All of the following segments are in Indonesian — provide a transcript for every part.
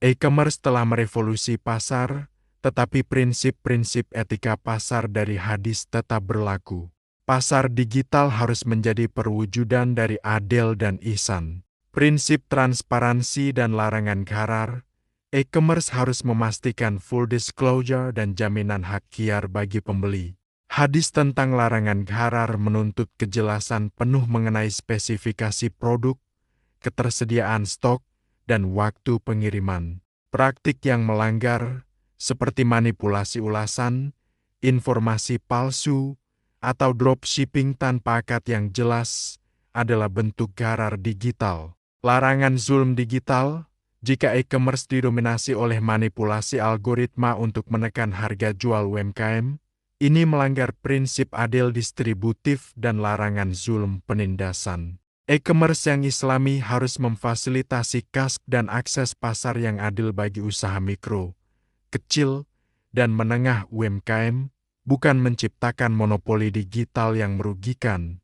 E-commerce telah merevolusi pasar, tetapi prinsip-prinsip etika pasar dari hadis tetap berlaku. Pasar digital harus menjadi perwujudan dari adil dan ihsan. Prinsip transparansi dan larangan gharar. E-commerce harus memastikan full disclosure dan jaminan hak kiar bagi pembeli. Hadis tentang larangan gharar menuntut kejelasan penuh mengenai spesifikasi produk, ketersediaan stok, dan waktu pengiriman. Praktik yang melanggar, seperti manipulasi ulasan, informasi palsu, atau dropshipping tanpa akad yang jelas, adalah bentuk gharar digital. Larangan zulm digital, jika e-commerce didominasi oleh manipulasi algoritma untuk menekan harga jual UMKM, ini melanggar prinsip adil distributif dan larangan zulm penindasan. E-commerce yang islami harus memfasilitasi kasb dan akses pasar yang adil bagi usaha mikro, kecil, dan menengah UMKM, bukan menciptakan monopoli digital yang merugikan.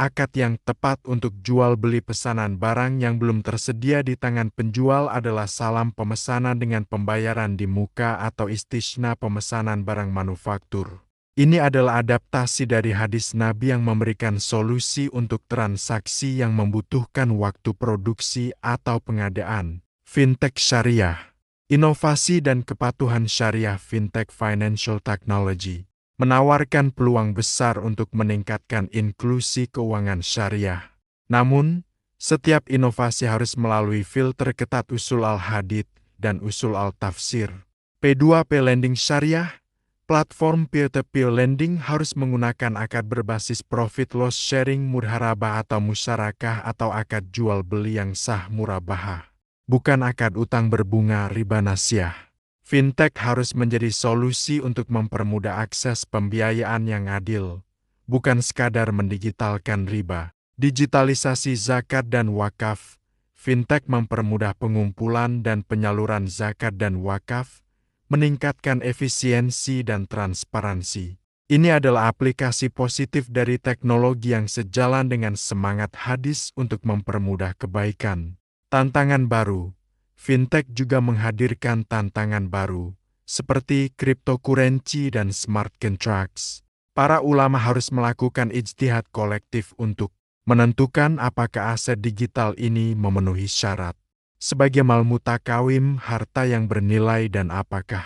Akad yang tepat untuk jual beli pesanan barang yang belum tersedia di tangan penjual adalah salam pemesanan dengan pembayaran di muka atau istisna pemesanan barang manufaktur. Ini adalah adaptasi dari hadis Nabi yang memberikan solusi untuk transaksi yang membutuhkan waktu produksi atau pengadaan. Fintech Syariah. Inovasi dan kepatuhan syariah fintech financial technology menawarkan peluang besar untuk meningkatkan inklusi keuangan syariah. Namun, setiap inovasi harus melalui filter ketat usul al-hadith dan usul al-tafsir. P2P Lending Syariah. Platform peer-to-peer lending harus menggunakan akad berbasis profit loss sharing mudharabah atau musyarakah atau akad jual beli yang sah murabahah, bukan akad utang berbunga riba nasiah. Fintech harus menjadi solusi untuk mempermudah akses pembiayaan yang adil, bukan sekadar mendigitalkan riba. Digitalisasi zakat dan wakaf. Fintech mempermudah pengumpulan dan penyaluran zakat dan wakaf, meningkatkan efisiensi dan transparansi. Ini adalah aplikasi positif dari teknologi yang sejalan dengan semangat hadis untuk mempermudah kebaikan. Tantangan baru. Fintech juga menghadirkan tantangan baru, seperti cryptocurrency dan smart contracts. Para ulama harus melakukan ijtihad kolektif untuk menentukan apakah aset digital ini memenuhi syarat sebagai mal mutakawim, harta yang bernilai, dan apakah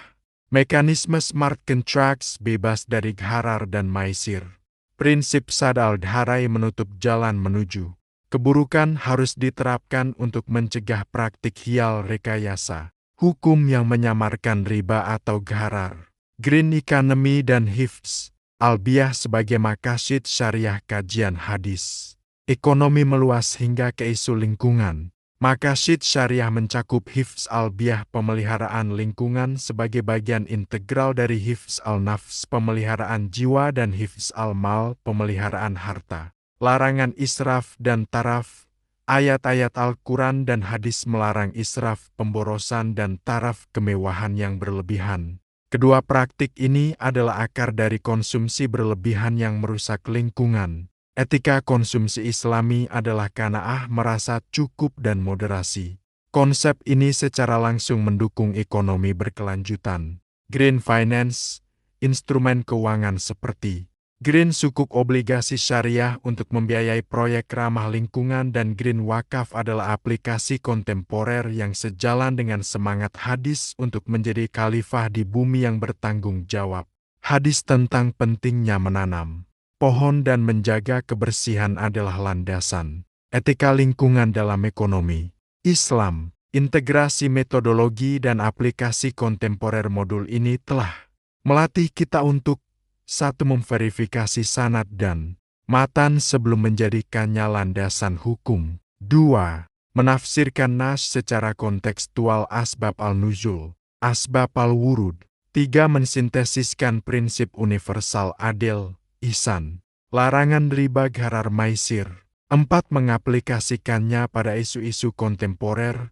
mekanisme smart contracts bebas dari gharar dan maisir. Prinsip sad al-dharai menutup jalan menuju keburukan harus diterapkan untuk mencegah praktik hial rekayasa, hukum yang menyamarkan riba atau gharar. Green economy dan hifz al-biyah sebagai maqasid syariah kajian hadis. Ekonomi meluas hingga ke isu lingkungan. Maqasid syariah mencakup hifz al-biyah pemeliharaan lingkungan sebagai bagian integral dari hifz al-nafs pemeliharaan jiwa dan hifz al-mal pemeliharaan harta. Larangan israf dan taraf. Ayat-ayat Al-Quran dan hadis melarang israf, pemborosan, dan taraf kemewahan yang berlebihan. Kedua praktik ini adalah akar dari konsumsi berlebihan yang merusak lingkungan. Etika konsumsi Islami adalah qanaah, merasa cukup dan moderasi. Konsep ini secara langsung mendukung ekonomi berkelanjutan. Green finance, instrumen keuangan seperti green sukuk obligasi syariah untuk membiayai proyek ramah lingkungan dan green wakaf adalah aplikasi kontemporer yang sejalan dengan semangat hadis untuk menjadi khalifah di bumi yang bertanggung jawab. Hadis tentang pentingnya menanam pohon dan menjaga kebersihan adalah landasan etika lingkungan dalam ekonomi Islam. Integrasi metodologi dan aplikasi kontemporer modul ini telah melatih kita untuk 1. Memverifikasi sanad dan matan sebelum menjadikannya landasan hukum. 2. Menafsirkan nas secara kontekstual asbab al-nuzul, asbab al-wurud. 3. Mensintesiskan prinsip universal adil, ihsan, larangan riba gharar maisir. 4. Mengaplikasikannya pada isu-isu kontemporer,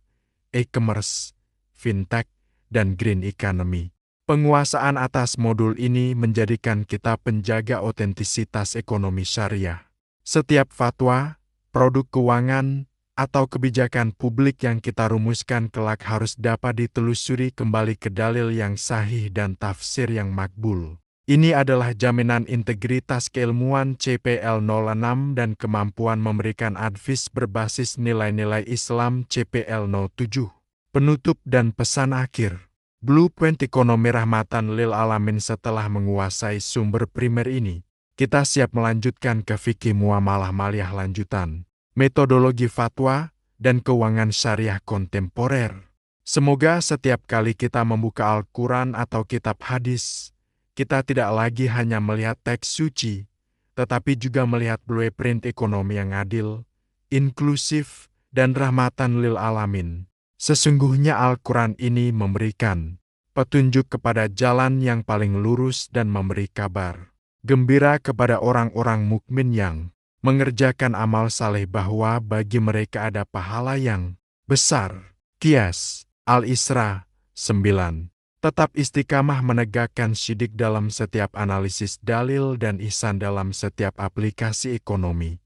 e-commerce, fintech, dan green economy. Penguasaan atas modul ini menjadikan kita penjaga otentisitas ekonomi syariah. Setiap fatwa, produk keuangan, atau kebijakan publik yang kita rumuskan kelak harus dapat ditelusuri kembali ke dalil yang sahih dan tafsir yang makbul. Ini adalah jaminan integritas keilmuan CPL 06 dan kemampuan memberikan advis berbasis nilai-nilai Islam CPL 07. Penutup dan pesan akhir. Blueprint Ekonomi Rahmatan Lil Alamin. Setelah menguasai sumber primer ini, kita siap melanjutkan ke fikih muamalah maliyah lanjutan, metodologi fatwa, dan keuangan syariah kontemporer. Semoga setiap kali kita membuka Al-Quran atau kitab hadis, kita tidak lagi hanya melihat teks suci, tetapi juga melihat blueprint ekonomi yang adil, inklusif, dan rahmatan lil alamin. Sesungguhnya Al-Quran ini memberikan petunjuk kepada jalan yang paling lurus dan memberi kabar gembira kepada orang-orang mukmin yang mengerjakan amal saleh bahwa bagi mereka ada pahala yang besar. Qiyas, Al-Isra 9. Tetap istiqamah menegakkan syidik dalam setiap analisis dalil dan ihsan dalam setiap aplikasi ekonomi.